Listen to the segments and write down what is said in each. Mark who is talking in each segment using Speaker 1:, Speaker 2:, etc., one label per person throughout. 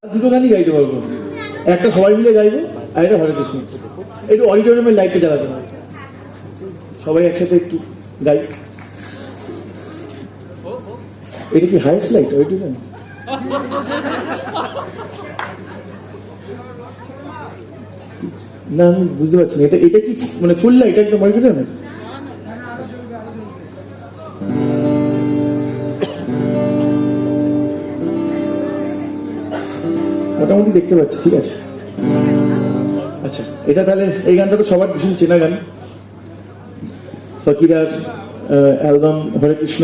Speaker 1: দুটো গানই গাইতে পারবো, একটা সবাই মিলে গাইবো আর একটা হরে কৃষ্ণ। একটু অডিটোরিয়ামের লাইটটা জ্বালাতে হবে, সবাই একসাথে একটু গাই। এটা কি হাইস্ট লাইট অডিটোরিয়াম? না আমি বুঝতে পারছি না, এটা এটা কি মানে ফুল লাইট একদম অডিটোরিয়ামে? মোটামুটি দেখতে পাচ্ছি, ঠিক আছে। আচ্ছা, এটা তাহলে এই গানটা তো সবার ভীষণ চেনা গান, ফকিরার অ্যালবাম হরে কৃষ্ণ।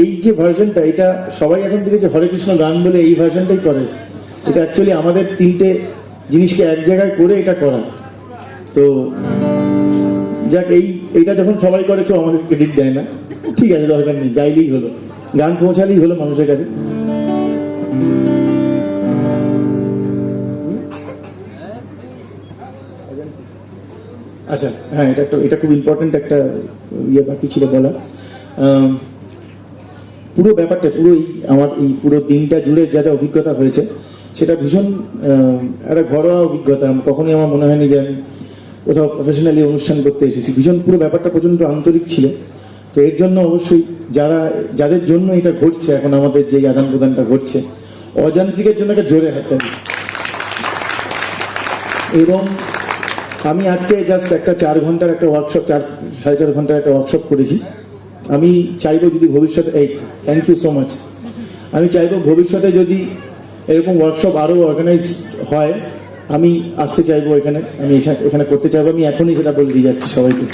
Speaker 1: এই যে ভার্সনটা, এটা সবাই এখন থেকে যে হরে কৃষ্ণ গান বলে এই ভার্সনটাই করে। এটা অ্যাকচুয়ালি আমাদের তিনটে জিনিসকে এক জায়গায় করে এটা করা। তো যাক, এইটা যখন সবাই করে কেউ আমাদের ক্রেডিট দেয় না, ঠিক আছে, দরকার নেই, গাইলেই হলো, গান পৌঁছালেই হলো মানুষের কাছে। আচ্ছা হ্যাঁ, এটা খুব ইম্পর্টেন্ট একটা ইয়ে বাকি ছিল বলা। পুরো ব্যাপারটা, আমার এই পুরো দিনটা জুড়ে যা যা অভিজ্ঞতা হয়েছে সেটা ভীষণ একটা ঘরোয়া অভিজ্ঞতা। কখনোই আমার মনে হয়নি যে আমি কোথাও প্রফেশনালি অনুষ্ঠান করতে এসেছি। ভীষণ পুরো ব্যাপারটা প্রচন্ড আন্তরিক ছিল। তো এর জন্য অবশ্যই যাদের জন্য এটা ঘটছে, এখন আমাদের যে আদান প্রদানটা ঘটছে, অযান্ত্রিকের জন্য একটা জোরে হাত দেয়। এবং আমি আজকে জাস্ট একটা 4 ঘন্টার একটা ওয়ার্কশপ, 4-4.5 ঘন্টার একটা ওয়ার্কশপ করেছি। আমি চাইবো যদি ভবিষ্যতে, থ্যাংক ইউ সো মাচ, আমি চাইবো ভবিষ্যতে যদি এরকম ওয়ার্কশপ আরো অর্গানাইজ হয়, আমি আসতে চাইবো এখানে, আমি এখানে করতে চাইবো। আমি এখনই সেটা বলে দিয়ে যাচ্ছি সবাইকে।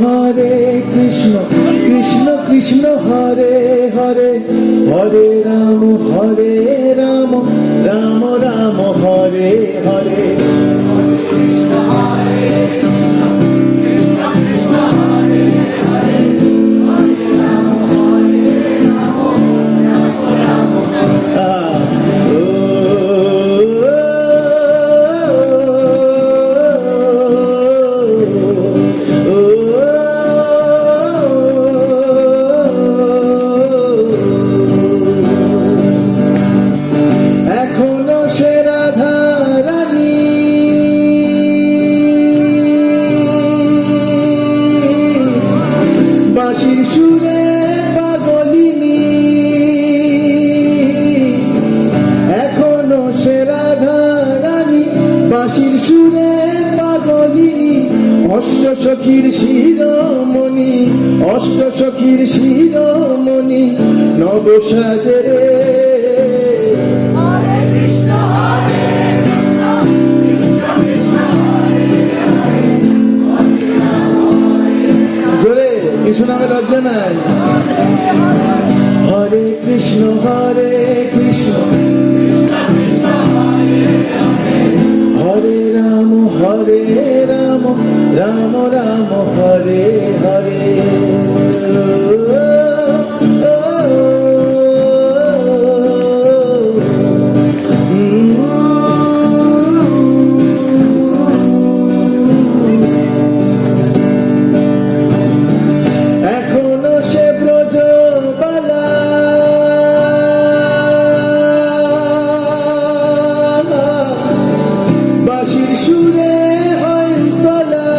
Speaker 1: হরে কৃষ্ণ কৃষ্ণ কৃষ্ণ হরে হরে, হরে রাম রাম রাম হরে হরে। অষ্টসখীর শিরোমণি, অষ্টসখীর শিরোমণি নবসাজে রে। হরে কৃষ্ণ কৃষ্ণ কৃষ্ণ হরে হরে, জোরে কৃষ্ণ নামে লজ্জা নাই। হরে কৃষ্ণ কৃষ্ণ কৃষ্ণ হরে হরে, হরে রাম রাম রাম হরে হরে। এখনো সে ব্রজবালা, বাঁশির সুরে হয় তলা।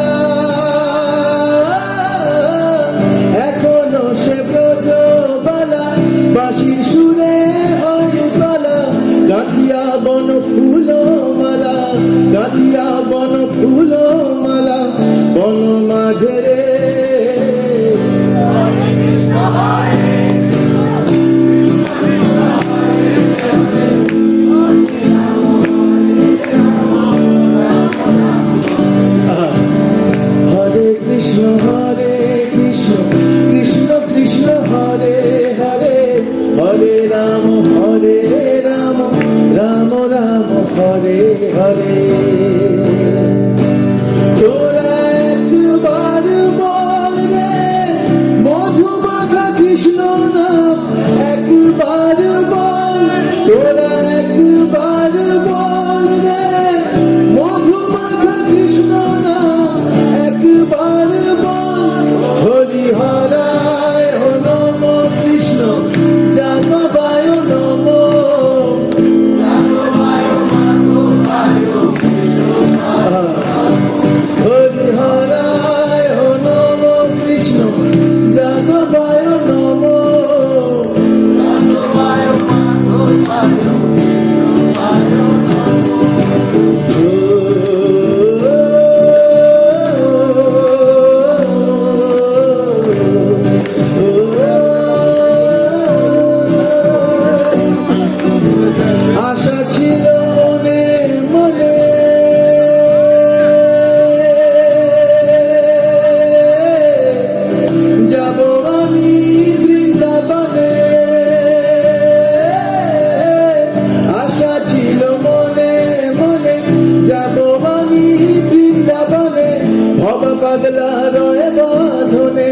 Speaker 1: পাগলা রয় বাঁধনে,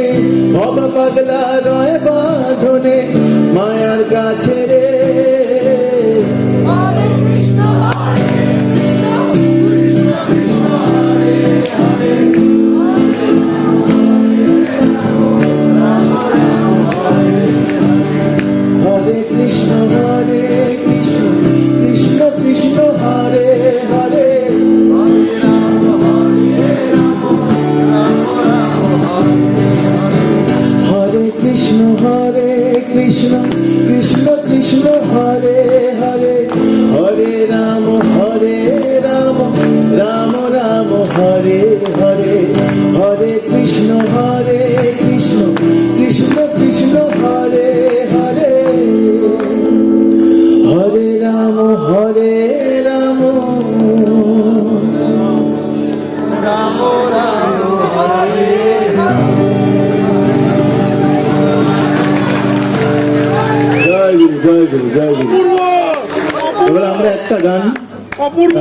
Speaker 1: ভব পাগলা রয় বাঁধনে, মায়ার কাছে রে।
Speaker 2: Hare Krishna, Hare Krishna, Krishna Krishna, Hare Hare,
Speaker 1: হরে কৃষ্ণ হরে কৃষ্ণ, কৃষ্ণ কৃষ্ণ হরে হরে, হরে কৃষ্ণ হরে কৃষ্ণ, কৃষ্ণ কৃষ্ণ হরে হরে, হরে রাম রাম রাম হরে হরে, হরে কৃষ্ণ কৃষ্ণ কৃষ্ণ হরে হরে, হরে রাম জয় গুরু জয় গুরু জয় গুরু। এবার আমরা একটা গান
Speaker 3: অপূর্ব